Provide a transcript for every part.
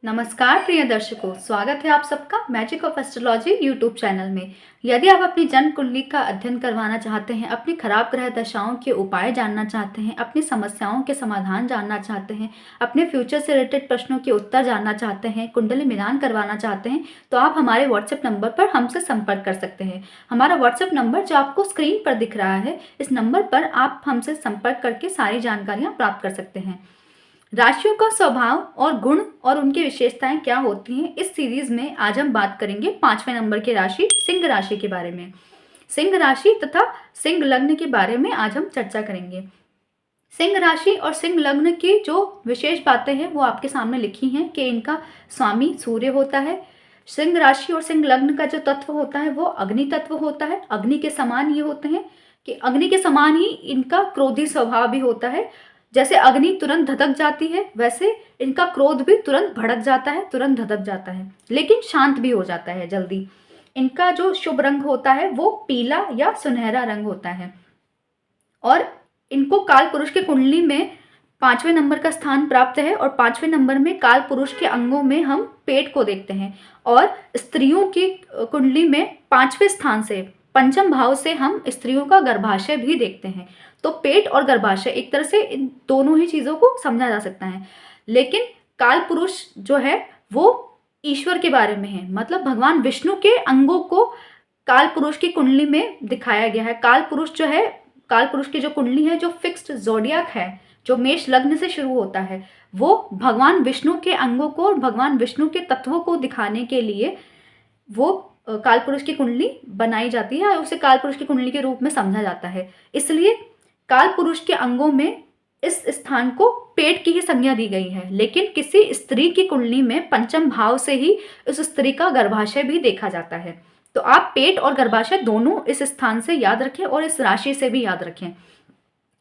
नमस्कार प्रिय दर्शकों, स्वागत है आप सबका magic of astrology YouTube channel में। यदि आप अपनी जन्म कुंडली का अध्ययन करवाना चाहते हैं, अपनी खराब ग्रह दशाओं के उपाय जानना चाहते हैं, अपनी समस्याओं के समाधान जानना चाहते हैं, अपने फ्यूचर से रिलेटेड प्रश्नों के उत्तर जानना चाहते हैं, कुंडली मिलान करवाना चाहते हैं, तो आप हमारे व्हाट्सएप नंबर पर हमसे संपर्क कर सकते हैं। हमारा व्हाट्सएप नंबर जो आपको स्क्रीन पर दिख रहा है, इस नंबर पर आप हमसे संपर्क करके सारी जानकारियाँ प्राप्त कर सकते हैं। राशियों का स्वभाव और गुण और उनकी विशेषताएं क्या होती हैं, इस सीरीज में आज हम बात करेंगे 5वें नंबर की राशि सिंह राशि के बारे में। सिंह राशि तथा सिंह लग्न के बारे में आज हम चर्चा करेंगे। सिंह राशि और सिंह लग्न की जो विशेष बातें हैं वो आपके सामने लिखी हैं कि इनका स्वामी सूर्य होता है। सिंह राशि और सिंह लग्न का जो तत्व होता है वो अग्नि तत्व होता है। अग्नि के समान ये होते हैं कि अग्नि के समान ही इनका क्रोधी स्वभाव भी होता है। जैसे अग्नि तुरंत धधक जाती है, वैसे इनका क्रोध भी तुरंत भड़क जाता है, तुरंत धधक जाता है, लेकिन शांत भी हो जाता है जल्दी। इनका जो शुभ रंग होता है वो पीला या सुनहरा रंग होता है। और इनको काल पुरुष की कुंडली में 5वें नंबर का स्थान प्राप्त है। और 5वें नंबर में काल पुरुष के अंगों में हम पेट को देखते हैं। और स्त्रियों की कुंडली में 5वें स्थान से, पंचम भाव से हम स्त्रियों का गर्भाशय भी देखते हैं। तो पेट और गर्भाशय, एक तरह से इन दोनों ही चीज़ों को समझा जा सकता है। लेकिन काल पुरुष जो है वो ईश्वर के बारे में है, मतलब भगवान विष्णु के अंगों को काल पुरुष की कुंडली में दिखाया गया है। काल पुरुष जो है, काल पुरुष की जो कुंडली है, जो फिक्स्ड जोडियाक है, जो मेष लग्न से शुरू होता है, वो भगवान विष्णु के अंगों को और भगवान विष्णु के तत्वों को दिखाने के लिए वो काल पुरुष की कुंडली बनाई जाती है और उसे काल पुरुष की कुंडली के रूप में समझा जाता है। इसलिए काल पुरुष के अंगों में इस स्थान को पेट की ही संज्ञा दी गई है। लेकिन किसी स्त्री की कुंडली में पंचम भाव से ही उस स्त्री का गर्भाशय भी देखा जाता है। तो आप पेट और गर्भाशय दोनों इस स्थान से याद रखें और इस राशि से भी याद रखें।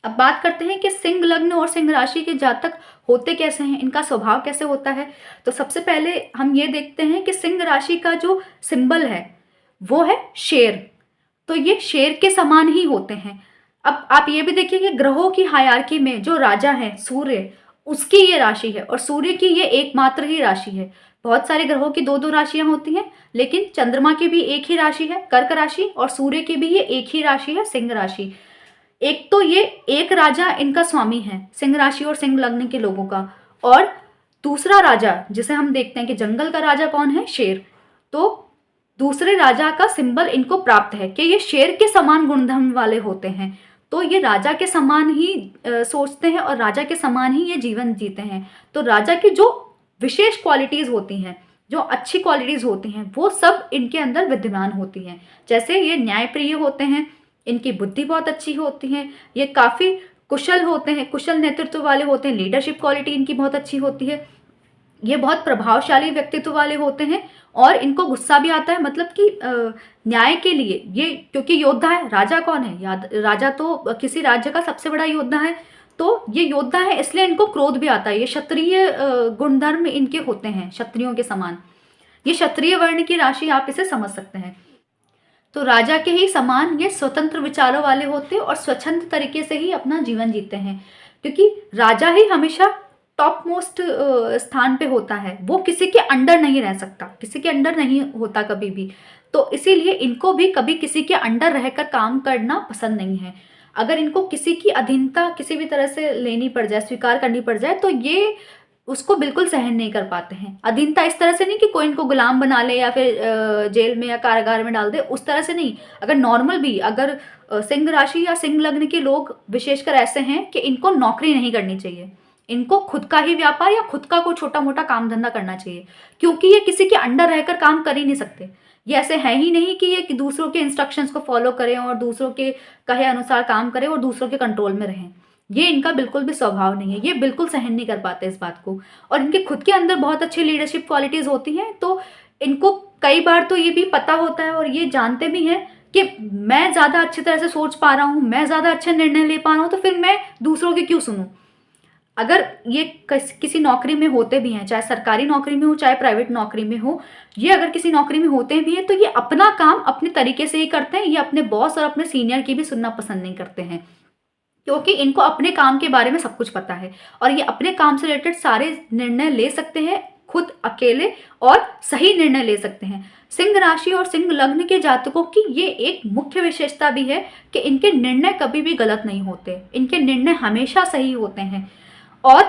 अब बात करते हैं कि सिंह लग्न और सिंह राशि के जातक होते कैसे हैं, इनका स्वभाव कैसे होता है। तो सबसे पहले हम ये देखते हैं कि सिंह राशि का जो सिंबल है वो है शेर। तो ये शेर के समान ही होते हैं। अब आप ये भी देखिए कि ग्रहों की हायरार्की में जो राजा है सूर्य, उसकी ये राशि है और सूर्य की ये एकमात्र ही राशि है। बहुत सारे ग्रहों की दो दो राशियां होती हैं, लेकिन चंद्रमा की भी एक ही राशि है कर्क राशि, और सूर्य की भी ये एक ही राशि है सिंह राशि। एक तो ये एक राजा इनका स्वामी है सिंह राशि और सिंह लग्न के लोगों का, और दूसरा राजा जिसे हम देखते हैं कि जंगल का राजा कौन है, शेर। तो दूसरे राजा का सिंबल इनको प्राप्त है कि ये शेर के समान गुणधर्म वाले होते हैं। तो ये राजा के समान ही सोचते हैं और राजा के समान ही ये जीवन जीते हैं। तो राजा की जो विशेष क्वालिटीज होती हैं, जो अच्छी क्वालिटीज होती हैं, वो सब इनके अंदर विद्यमान होती हैं। जैसे ये न्यायप्रिय होते हैं, इनकी बुद्धि बहुत अच्छी होती है, ये काफ़ी कुशल होते हैं, कुशल नेतृत्व वाले होते हैं, लीडरशिप क्वालिटी इनकी बहुत अच्छी होती है, ये बहुत प्रभावशाली व्यक्तित्व वाले होते हैं। और इनको गुस्सा भी आता है, मतलब कि न्याय के लिए ये, क्योंकि योद्धा है। राजा कौन है, राजा तो किसी राज्य का सबसे बड़ा योद्धा है। तो ये योद्धा है, इसलिए इनको क्रोध भी आता है। ये क्षत्रिय गुणधर्म इनके होते हैं, क्षत्रियों के समान। ये क्षत्रिय वर्ण की राशि, आप इसे समझ सकते हैं। तो राजा के ही समान ये स्वतंत्र विचारों वाले होते हैं और स्वच्छंद तरीके से ही अपना जीवन जीते हैं, क्योंकि राजा ही हमेशा टॉप मोस्ट स्थान पे होता है। वो किसी के अंडर नहीं रह सकता, किसी के अंडर नहीं होता कभी भी। तो इसीलिए इनको भी कभी किसी के अंडर रहकर काम करना पसंद नहीं है। अगर इनको किसी की अधीनता किसी भी तरह से लेनी पड़ जाए, स्वीकार करनी पड़ जाए, तो ये उसको बिल्कुल सहन नहीं कर पाते हैं। अधीनता इस तरह से नहीं कि कोई इनको गुलाम बना ले या फिर जेल में या कारागार में डाल दे, उस तरह से नहीं। अगर नॉर्मल भी, अगर सिंह राशि या सिंह लग्न के लोग विशेषकर ऐसे हैं कि इनको नौकरी नहीं करनी चाहिए, इनको खुद का ही व्यापार या खुद का कोई छोटा मोटा काम धंधा करना चाहिए, क्योंकि ये किसी के अंडर रहकर काम कर ही नहीं सकते। ये ऐसे है ही नहीं कि ये दूसरों के इंस्ट्रक्शंस को फॉलो करें और दूसरों के कहे अनुसार काम करें और दूसरों के कंट्रोल में रहें। ये इनका बिल्कुल भी स्वभाव नहीं है, ये बिल्कुल सहन नहीं कर पाते इस बात को। और इनके खुद के अंदर बहुत अच्छी लीडरशिप क्वालिटीज़ होती हैं। तो इनको कई बार तो ये भी पता होता है और ये जानते भी हैं कि मैं ज़्यादा अच्छी तरह से सोच पा रहा हूँ, मैं ज़्यादा अच्छे निर्णय ले पा रहा हूँ, तो फिर मैं दूसरों के क्यों सुनूँ। अगर ये किसी नौकरी में होते भी हैं, चाहे सरकारी नौकरी में हो चाहे प्राइवेट नौकरी में हो, ये अगर किसी नौकरी में होते भी हैं तो ये अपना काम अपने तरीके से ही करते हैं। ये अपने बॉस और अपने सीनियर की भी सुनना पसंद नहीं करते हैं, क्योंकि इनको अपने काम के बारे में सब कुछ पता है और ये अपने काम से रिलेटेड सारे निर्णय ले सकते हैं खुद अकेले और सही निर्णय ले सकते हैं। सिंह राशि और सिंह लग्न के जातकों की ये एक मुख्य विशेषता भी है कि इनके निर्णय कभी भी गलत नहीं होते, इनके निर्णय हमेशा सही होते हैं। और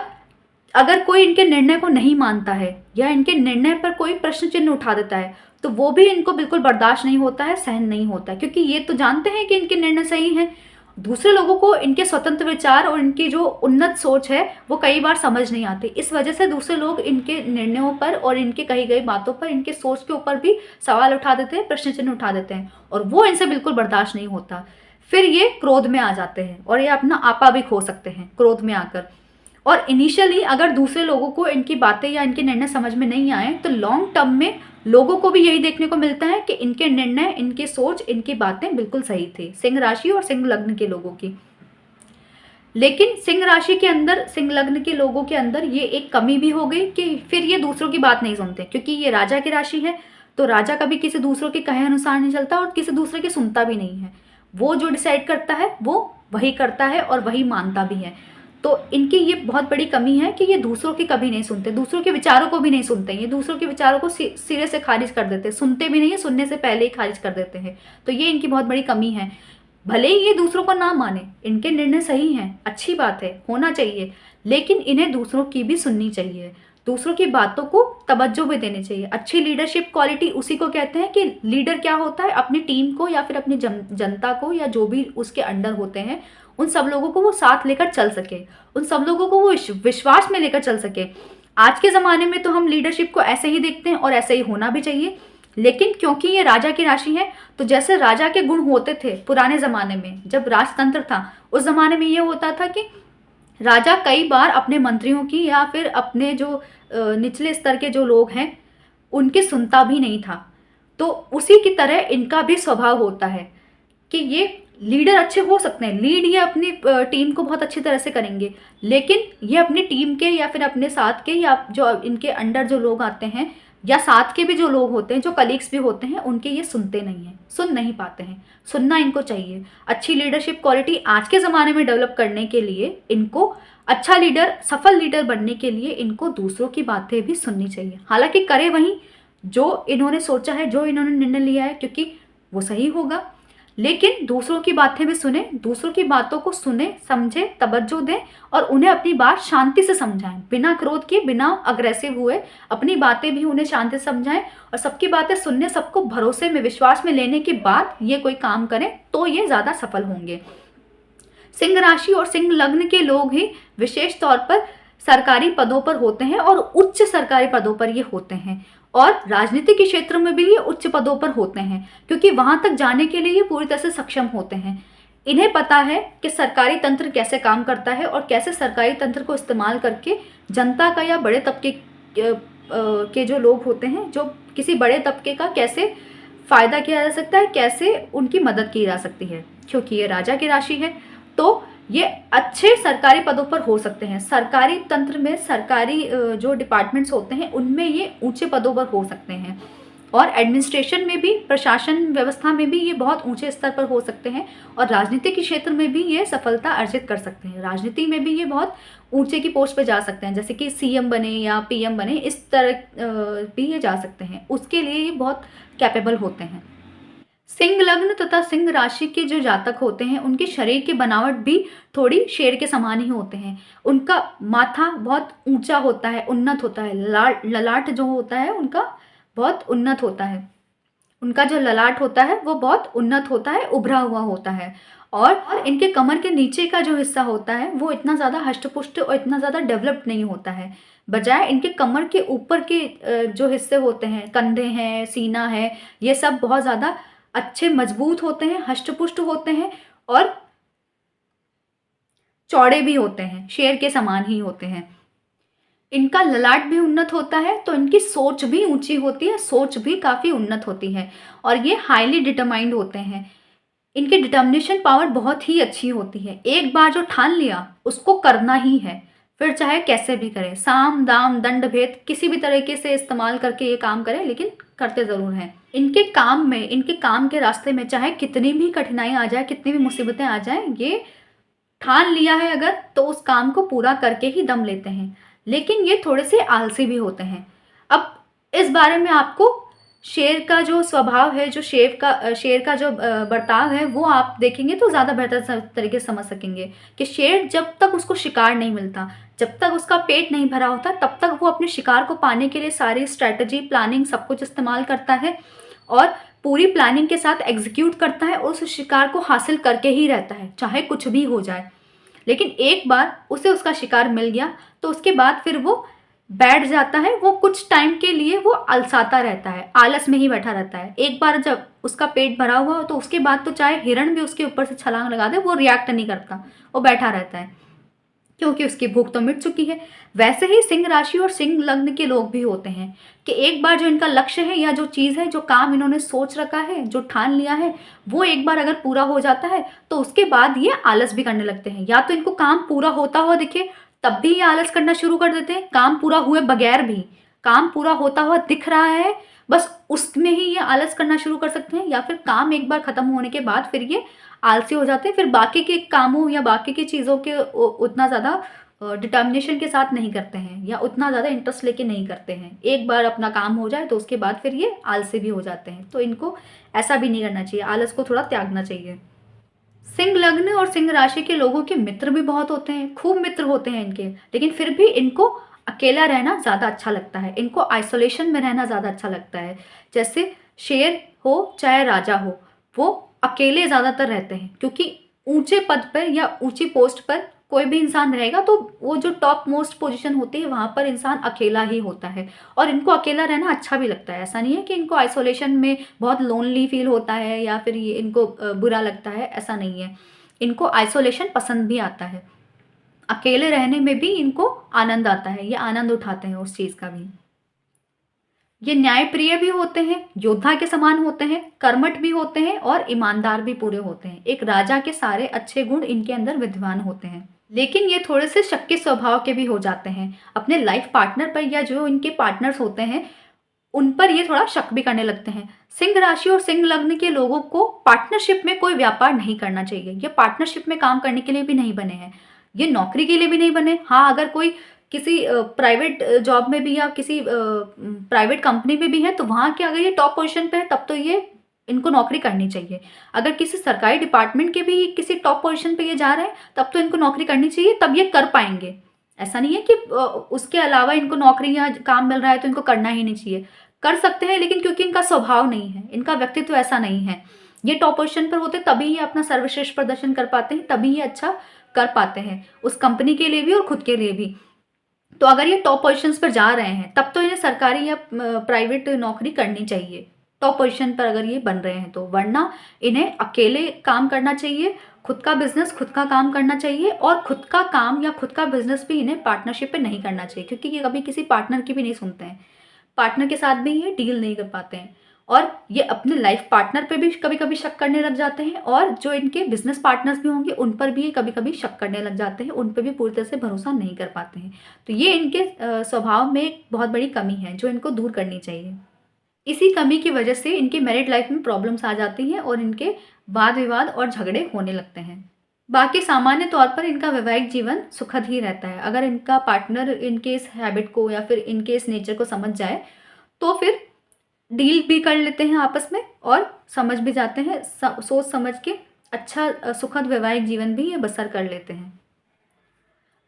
अगर कोई इनके निर्णय को नहीं मानता है या इनके निर्णय पर कोई प्रश्न चिन्ह उठा देता है तो वो भी इनको बिल्कुल बर्दाश्त नहीं होता है, सहन नहीं होता है, क्योंकि ये तो जानते हैं कि इनके निर्णय सही हैं। दूसरे लोगों को इनके स्वतंत्र विचार और इनकी जो उन्नत सोच है वो कई बार समझ नहीं आती। इस वजह से दूसरे लोग इनके निर्णयों पर और इनके कही गई बातों पर, इनके सोच के ऊपर भी सवाल उठा देते हैं, प्रश्न चिन्ह उठा देते हैं और वो इनसे बिल्कुल बर्दाश्त नहीं होता। फिर ये क्रोध में आ जाते हैं और ये अपना आपा भी खो सकते हैं क्रोध में आकर। और इनिशियली अगर दूसरे लोगों को इनकी बातें या इनके निर्णय समझ में नहीं आए तो लॉन्ग टर्म में लोगों को भी यही देखने को मिलता है कि इनके निर्णय, इनकी सोच, इनकी बातें बिल्कुल सही थी, सिंह राशि और सिंह लग्न के लोगों की। लेकिन सिंह राशि के अंदर, सिंह लग्न के लोगों के अंदर ये एक कमी भी हो गई कि फिर ये दूसरों की बात नहीं सुनते, क्योंकि ये राजा की राशि है तो राजा कभी किसी दूसरों के कहे अनुसार नहीं चलता और किसी दूसरे की सुनता भी नहीं है। वो जो डिसाइड करता है वो वही करता है और वही मानता भी है। तो इनकी ये बहुत बड़ी कमी है कि ये दूसरों की कभी नहीं सुनते, दूसरों के विचारों को भी नहीं सुनते, ये दूसरों के विचारों को सिरे से खारिज कर देते हैं, सुनते भी नहीं है, सुनने से पहले ही खारिज कर देते हैं। तो ये इनकी बहुत बड़ी कमी है। भले ही ये दूसरों को ना माने, इनके निर्णय सही हैं, अच्छी बात है, होना चाहिए, लेकिन इन्हें दूसरों की भी सुननी चाहिए, दूसरों की बातों को तवज्जो भी देनी चाहिए। अच्छी लीडरशिप क्वालिटी उसी को कहते हैं कि लीडर क्या होता है, अपनी टीम को या फिर अपनी जनता को या जो भी उसके अंडर होते हैं उन सब लोगों को वो साथ लेकर चल सके, उन सब लोगों को वो विश्वास में लेकर चल सके। आज के ज़माने में तो हम लीडरशिप को ऐसे ही देखते हैं और ऐसे ही होना भी चाहिए, लेकिन क्योंकि ये राजा की राशि है तो जैसे राजा के गुण होते थे पुराने ज़माने में जब राजतंत्र था, उस ज़माने में ये होता था कि राजा कई बार अपने मंत्रियों की या फिर अपने जो निचले स्तर के जो लोग हैं उनकी सुनता भी नहीं था। तो उसी की तरह इनका भी स्वभाव होता है कि ये लीडर अच्छे हो सकते हैं, लीड ये अपनी टीम को बहुत अच्छी तरह से करेंगे, लेकिन ये अपनी टीम के या फिर अपने साथ के या जो इनके अंडर जो लोग आते हैं या साथ के भी जो लोग होते हैं, जो कलीग्स भी होते हैं, उनके ये सुनते नहीं हैं, सुन नहीं पाते हैं। सुनना इनको चाहिए। अच्छी लीडरशिप क्वालिटी आज के ज़माने में डेवलप करने के लिए इनको, अच्छा लीडर, सफल लीडर बनने के लिए इनको दूसरों की बातें भी सुननी चाहिए। हालांकि करे वही जो इन्होंने सोचा है, जो इन्होंने निर्णय लिया है, क्योंकि वो सही होगा, लेकिन दूसरों की बातें भी सुने, दूसरों की बातों को सुने, समझे, तवज्जो दें और उन्हें अपनी बात शांति से समझाएं, बिना क्रोध किए, बिना अग्रेसिव हुए अपनी बातें भी उन्हें शांति से समझाएं और सबकी बातें सुनने, सबको भरोसे में, विश्वास में लेने के बाद ये कोई काम करें तो ये ज़्यादा सफल होंगे। सिंह राशि और सिंह लग्न के लोग ही विशेष तौर पर सरकारी पदों पर होते हैं और उच्च सरकारी पदों पर ये होते हैं और राजनीति के क्षेत्र में भी ये उच्च पदों पर होते हैं, क्योंकि वहां तक जाने के लिए ये पूरी तरह से सक्षम होते हैं। इन्हें पता है कि सरकारी तंत्र कैसे काम करता है और कैसे सरकारी तंत्र को इस्तेमाल करके जनता का या बड़े तबके के जो लोग होते हैं, जो किसी बड़े तबके का कैसे फायदा किया जा सकता है, कैसे उनकी मदद की जा सकती है। क्योंकि ये राजा की राशि है तो ये अच्छे सरकारी पदों पर हो सकते हैं। सरकारी तंत्र में, सरकारी जो डिपार्टमेंट्स होते हैं उनमें ये ऊंचे पदों पर हो सकते हैं और एडमिनिस्ट्रेशन में भी, प्रशासन व्यवस्था में भी ये बहुत ऊंचे स्तर पर हो सकते हैं और राजनीति के क्षेत्र में भी ये सफलता अर्जित कर सकते हैं। राजनीति में भी ये बहुत ऊंचे की पोस्ट पर जा सकते हैं, जैसे कि सीएम बने या पीएम बने, इस तरह भी ये जा सकते हैं। उसके लिए ये बहुत कैपेबल होते हैं। सिंह लग्न तथा सिंह राशि के जो जातक होते हैं उनके शरीर की बनावट भी थोड़ी शेर के समान ही होते हैं। उनका माथा बहुत ऊंचा होता है, उन्नत होता है, ललाट जो होता है उनका बहुत उन्नत होता है। उनका जो ललाट होता है वो बहुत उन्नत होता है, उभरा हुआ होता है और इनके कमर के नीचे का जो हिस्सा होता है वो इतना ज़्यादा हष्टपुष्ट और इतना ज़्यादा डेवलप्ड नहीं होता है। बजाय इनके कमर के ऊपर के जो हिस्से होते हैं, कंधे हैं, सीना है, ये सब बहुत ज़्यादा अच्छे मजबूत होते हैं, हष्टपुष्ट होते हैं और चौड़े भी होते हैं, शेर के समान ही होते हैं। इनका ललाट भी उन्नत होता है तो इनकी सोच भी ऊंची होती है, सोच भी काफ़ी उन्नत होती है और ये हाईली डिटरमाइंड होते हैं। इनकी डिटर्मिनेशन पावर बहुत ही अच्छी होती है। एक बार जो ठान लिया उसको करना ही है, फिर चाहे कैसे भी करें, साम दाम दंड भेद किसी भी तरीके से इस्तेमाल करके ये काम करें, लेकिन करते ज़रूर हैं। इनके काम में, इनके काम के रास्ते में चाहे कितनी भी कठिनाई आ जाए, कितनी भी मुसीबतें आ जाए, ये ठान लिया है अगर तो उस काम को पूरा करके ही दम लेते हैं। लेकिन ये थोड़े से आलसी भी होते हैं। इस बारे में आपको शेर का जो स्वभाव है, जो शेर का जो बर्ताव है, वो आप देखेंगे तो ज़्यादा बेहतर तरीके से समझ सकेंगे कि शेर जब तक उसको शिकार नहीं मिलता, जब तक उसका पेट नहीं भरा होता, तब तक वो अपने शिकार को पाने के लिए सारी स्ट्रैटेजी, प्लानिंग सब कुछ इस्तेमाल करता है और पूरी प्लानिंग के साथ एग्जीक्यूट करता है, उस शिकार को हासिल करके ही रहता है, चाहे कुछ भी हो जाए। लेकिन एक बार उसे उसका शिकार मिल गया तो उसके बाद फिर वो बैठ जाता है, वो कुछ टाइम के लिए वो अलसाता रहता है, आलस में ही बैठा रहता है। एक बार जब उसका पेट भरा हुआ हो तो उसके बाद तो चाहे हिरण भी उसके ऊपर से छलांग लगा दे, वो रिएक्ट नहीं करता, वो बैठा रहता है, क्योंकि उसकी भूख तो मिट चुकी है। वैसे ही सिंह राशि और सिंह लग्न के लोग भी होते हैं कि एक बार जो इनका लक्ष्य है या जो चीज़ है, जो काम इन्होंने सोच रखा है, जो ठान लिया है, वो एक बार अगर पूरा हो जाता है तो उसके बाद ये आलस भी करने लगते हैं। या तो इनको काम पूरा होता हुआ दिखे तब भी ये आलस करना शुरू कर देते हैं, काम पूरा हुए बगैर भी, काम पूरा होता हुआ दिख रहा है बस उसमें ही ये आलस करना शुरू कर सकते हैं, या फिर काम एक बार खत्म होने के बाद फिर ये आलसी हो जाते हैं, फिर बाकी के कामों या बाकी की चीज़ों के उतना ज़्यादा डिटर्मिनेशन के साथ नहीं करते हैं या उतना ज़्यादा इंटरेस्ट लेके नहीं करते हैं। एक बार अपना काम हो जाए तो उसके बाद फिर ये आलसी भी हो जाते हैं। तो इनको ऐसा भी नहीं करना चाहिए, आलस को थोड़ा त्यागना चाहिए। सिंह लग्न और सिंह राशि के लोगों के मित्र भी बहुत होते हैं, खूब मित्र होते हैं इनके, लेकिन फिर भी इनको अकेला रहना ज़्यादा अच्छा लगता है, इनको आइसोलेशन में रहना ज़्यादा अच्छा लगता है। जैसे शेर हो चाहे राजा हो, वो अकेले ज़्यादातर रहते हैं, क्योंकि ऊंचे पद पर या ऊंची पोस्ट पर कोई भी इंसान रहेगा तो वो जो टॉप मोस्ट पोजीशन होती है वहाँ पर इंसान अकेला ही होता है, और इनको अकेला रहना अच्छा भी लगता है। ऐसा नहीं है कि इनको आइसोलेशन में बहुत लोनली फील होता है या फिर ये इनको बुरा लगता है, ऐसा नहीं है। इनको आइसोलेशन पसंद भी आता है, अकेले रहने में भी इनको आनंद आता है, ये आनंद उठाते हैं उस चीज़ का भी। ये न्यायप्रिय भी होते हैं, योद्धा के समान होते हैं, कर्मठ भी होते हैं और ईमानदार भी पूरे होते हैं। एक राजा के सारे अच्छे गुण इनके अंदर विद्यमान होते हैं, लेकिन ये थोड़े से शक्की स्वभाव के भी हो जाते हैं। अपने लाइफ पार्टनर पर या जो इनके पार्टनर्स होते हैं उन पर ये थोड़ा शक भी करने लगते हैं। सिंह राशि और सिंह लग्न के लोगों को पार्टनरशिप में कोई व्यापार नहीं करना चाहिए। ये पार्टनरशिप में काम करने के लिए भी नहीं बने हैं, ये नौकरी के लिए भी नहीं बने। हाँ, अगर कोई किसी प्राइवेट जॉब में भी या किसी प्राइवेट कंपनी में भी है तो वहाँ के अगर ये टॉप पोजीशन पे है तब तो ये इनको नौकरी करनी चाहिए। अगर किसी सरकारी डिपार्टमेंट के भी किसी टॉप पोजीशन पे ये जा रहे हैं तब तो इनको नौकरी करनी चाहिए, तब ये कर पाएंगे। ऐसा नहीं है कि उसके अलावा इनको नौकरी या काम मिल रहा है तो इनको करना ही नहीं चाहिए, कर सकते हैं, लेकिन क्योंकि इनका स्वभाव नहीं है, इनका व्यक्तित्व ऐसा नहीं है, ये टॉप पोजीशन पर होते तभी ये अपना सर्वश्रेष्ठ प्रदर्शन कर पाते हैं, तभी ये अच्छा कर पाते हैं उस कंपनी के लिए भी और खुद के लिए भी। तो अगर ये टॉप पोजीशंस पर जा रहे हैं तब तो इन्हें सरकारी या प्राइवेट नौकरी करनी चाहिए, टॉप पोजीशन पर अगर ये बन रहे हैं तो, वरना इन्हें अकेले काम करना चाहिए, खुद का बिजनेस खुद का काम करना चाहिए, और खुद का काम या खुद का बिजनेस भी इन्हें पार्टनरशिप पे नहीं करना चाहिए, क्योंकि ये कभी किसी पार्टनर की भी नहीं सुनते हैं, पार्टनर के साथ भी ये डील नहीं कर पाते हैं, और ये अपने लाइफ पार्टनर पे भी कभी कभी शक करने लग जाते हैं, और जो इनके बिजनेस पार्टनर्स भी होंगे उन पर भी ये कभी कभी शक करने लग जाते हैं, उन पर भी पूरी तरह से भरोसा नहीं कर पाते हैं। तो ये इनके स्वभाव में एक बहुत बड़ी कमी है जो इनको दूर करनी चाहिए। इसी कमी की वजह से इनकी मैरिड लाइफ में प्रॉब्लम्स आ जाती हैं और इनके वाद विवाद और झगड़े होने लगते हैं। बाकी सामान्य तौर पर इनका वैवाहिक जीवन सुखद ही रहता है, अगर इनका पार्टनर इनके इस हैबिट को या फिर इनके इस नेचर को समझ जाए तो फिर डील भी कर लेते हैं आपस में और समझ भी जाते हैं, सोच समझ के अच्छा सुखद वैवाहिक जीवन भी ये बसर कर लेते हैं।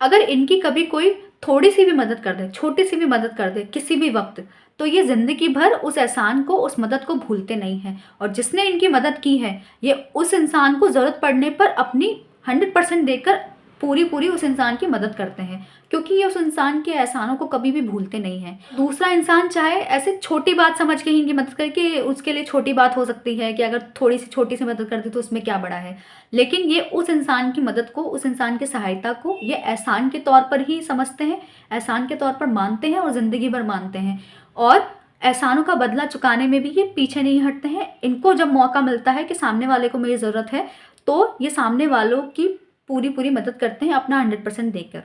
अगर इनकी कभी कोई थोड़ी सी भी मदद कर दे, छोटी सी भी मदद कर दे किसी भी वक्त, तो ये ज़िंदगी भर उस एहसान को, उस मदद को भूलते नहीं हैं, और जिसने इनकी मदद की है ये उस इंसान को ज़रूरत पड़ने पर अपनी 100% देकर पूरी पूरी उस इंसान की मदद करते हैं, क्योंकि ये उस इंसान के एहसानों को कभी भी भूलते नहीं हैं। दूसरा इंसान चाहे ऐसे छोटी बात समझ के ही इनकी मदद करके, उसके लिए छोटी बात हो सकती है कि अगर थोड़ी सी छोटी सी मदद कर दी तो उसमें क्या बड़ा है, लेकिन ये उस इंसान की मदद को, उस इंसान की सहायता को ये एहसान के तौर पर ही समझते हैं, एहसान के तौर पर मानते हैं और ज़िंदगी भर मानते हैं, और एहसानों का बदला चुकाने में भी ये पीछे नहीं हटते हैं। इनको जब मौका मिलता है कि सामने वाले को मेरी ज़रूरत है तो ये सामने वालों की पूरी पूरी मदद करते हैं अपना 100% देकर।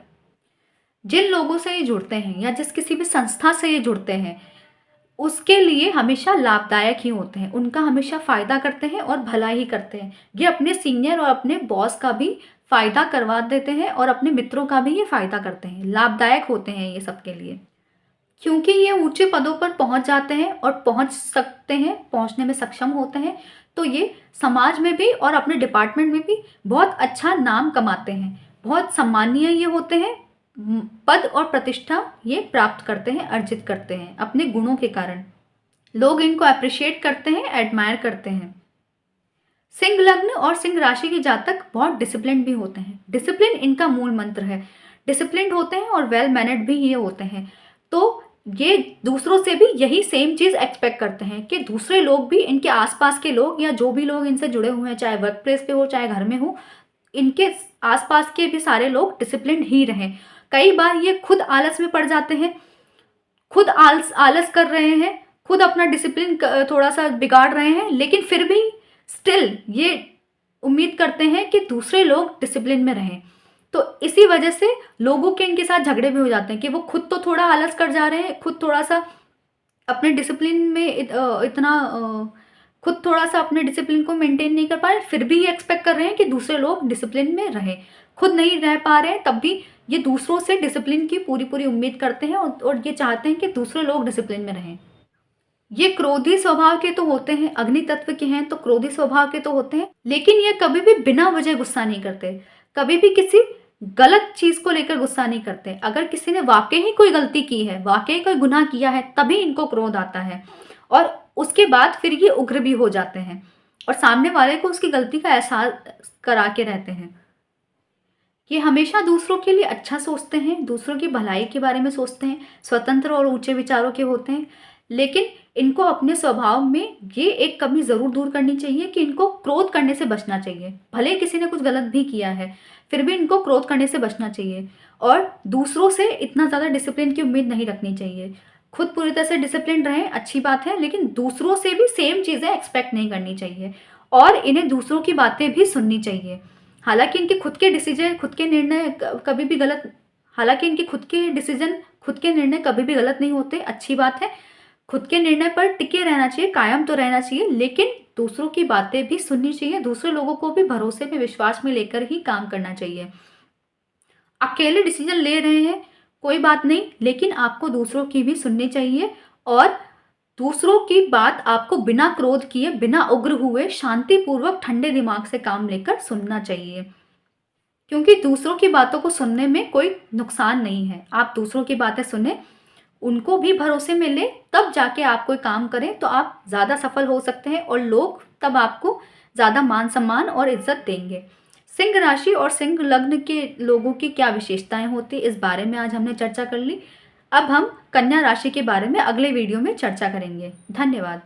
जिन लोगों से ये जुड़ते हैं या जिस किसी भी संस्था से ये जुड़ते हैं उसके लिए हमेशा लाभदायक ही होते हैं, उनका हमेशा फ़ायदा करते हैं और भला ही करते हैं। ये अपने सीनियर और अपने बॉस का भी फ़ायदा करवा देते हैं और अपने मित्रों का भी ये फ़ायदा करते हैं, लाभदायक होते हैं ये सबके लिए। क्योंकि ये ऊंचे पदों पर पहुंच जाते हैं और पहुंच सकते हैं, पहुंचने में सक्षम होते हैं, तो ये समाज में भी और अपने डिपार्टमेंट में भी बहुत अच्छा नाम कमाते हैं, बहुत सम्मानीय ये होते हैं। पद और प्रतिष्ठा ये प्राप्त करते हैं, अर्जित करते हैं अपने गुणों के कारण। लोग इनको अप्रिशिएट करते हैं, एडमायर करते हैं। सिंह लग्न और सिंह राशि के जातक बहुत डिसिप्लिन भी होते हैं। डिसिप्लिन इनका मूल मंत्र है। डिसिप्लिन होते हैं और वेल मैनर्ड भी ये होते हैं। तो ये दूसरों से भी यही सेम चीज़ एक्सपेक्ट करते हैं कि दूसरे लोग भी, इनके आसपास के लोग या जो भी लोग इनसे जुड़े हुए हैं, चाहे वर्क प्लेस पे हो चाहे घर में हो, इनके आसपास के भी सारे लोग डिसिप्लिन ही रहें। कई बार ये खुद आलस में पड़ जाते हैं, खुद आलस कर रहे हैं, खुद अपना डिसिप्लिन थोड़ा सा बिगाड़ रहे हैं, लेकिन फिर भी स्टिल ये उम्मीद करते हैं कि दूसरे लोग डिसिप्लिन में रहें। तो इसी वजह से लोगों के इनके साथ झगड़े भी हो जाते हैं कि वो खुद तो थोड़ा आलस कर जा रहे हैं, खुद थोड़ा सा अपने डिसिप्लिन में खुद थोड़ा सा अपने डिसिप्लिन को मेंटेन नहीं कर पा रहे, फिर भी ये एक्सपेक्ट कर रहे हैं कि दूसरे लोग डिसिप्लिन में रहें। खुद नहीं रह पा रहे हैं तब भी ये दूसरों से डिसिप्लिन की पूरी पूरी उम्मीद करते हैं और ये चाहते हैं कि दूसरे लोग डिसिप्लिन में रहें। ये क्रोधी स्वभाव के तो होते हैं, अग्नि तत्व के हैं तो क्रोधी स्वभाव के तो होते हैं, लेकिन ये कभी भी बिना वजह गुस्सा नहीं करते, कभी भी किसी गलत चीज को लेकर गुस्सा नहीं करते। अगर किसी ने वाकई ही कोई गलती की है, वाकई कोई गुनाह किया है, तभी इनको क्रोध आता है और उसके बाद फिर ये उग्र भी हो जाते हैं और सामने वाले को उसकी गलती का एहसास करा के रहते हैं। ये हमेशा दूसरों के लिए अच्छा सोचते हैं, दूसरों की भलाई के बारे में सोचते हैं, स्वतंत्र और ऊंचे विचारों के होते हैं, लेकिन इनको अपने स्वभाव में ये एक कमी ज़रूर दूर करनी चाहिए कि इनको क्रोध करने से बचना चाहिए। भले किसी ने कुछ गलत भी किया है, फिर भी इनको क्रोध करने से बचना चाहिए और दूसरों से इतना ज़्यादा डिसिप्लिन की उम्मीद नहीं रखनी चाहिए। खुद पूरी तरह से डिसिप्लिन रहें, अच्छी बात है, लेकिन दूसरों से भी सेम चीज़ें एक्सपेक्ट नहीं करनी चाहिए और इन्हें दूसरों की बातें भी सुननी चाहिए। हालांकि इनके खुद के डिसीजन, खुद के निर्णय कभी भी गलत हालांकि इनके खुद के डिसीजन, खुद के निर्णय कभी भी गलत नहीं होते, अच्छी बात है। खुद के निर्णय पर टिके रहना चाहिए, कायम तो रहना चाहिए, लेकिन दूसरों की बातें भी सुननी चाहिए, दूसरे लोगों को भी भरोसे में, विश्वास में लेकर ही काम करना चाहिए। अकेले डिसीजन ले रहे हैं कोई बात नहीं, लेकिन आपको दूसरों की भी सुननी चाहिए और दूसरों की बात आपको बिना क्रोध किए, बिना उग्र हुए, शांतिपूर्वक ठंडे दिमाग से काम लेकर सुनना चाहिए, क्योंकि दूसरों की बातों को सुनने में कोई नुकसान नहीं है। आप दूसरों की बातें सुने, उनको भी भरोसे में ले, तब जाके आप कोई काम करें तो आप ज़्यादा सफल हो सकते हैं और लोग तब आपको ज़्यादा मान सम्मान और इज्जत देंगे। सिंह राशि और सिंह लग्न के लोगों की क्या विशेषताएं होती है, इस बारे में आज हमने चर्चा कर ली। अब हम कन्या राशि के बारे में अगले वीडियो में चर्चा करेंगे। धन्यवाद।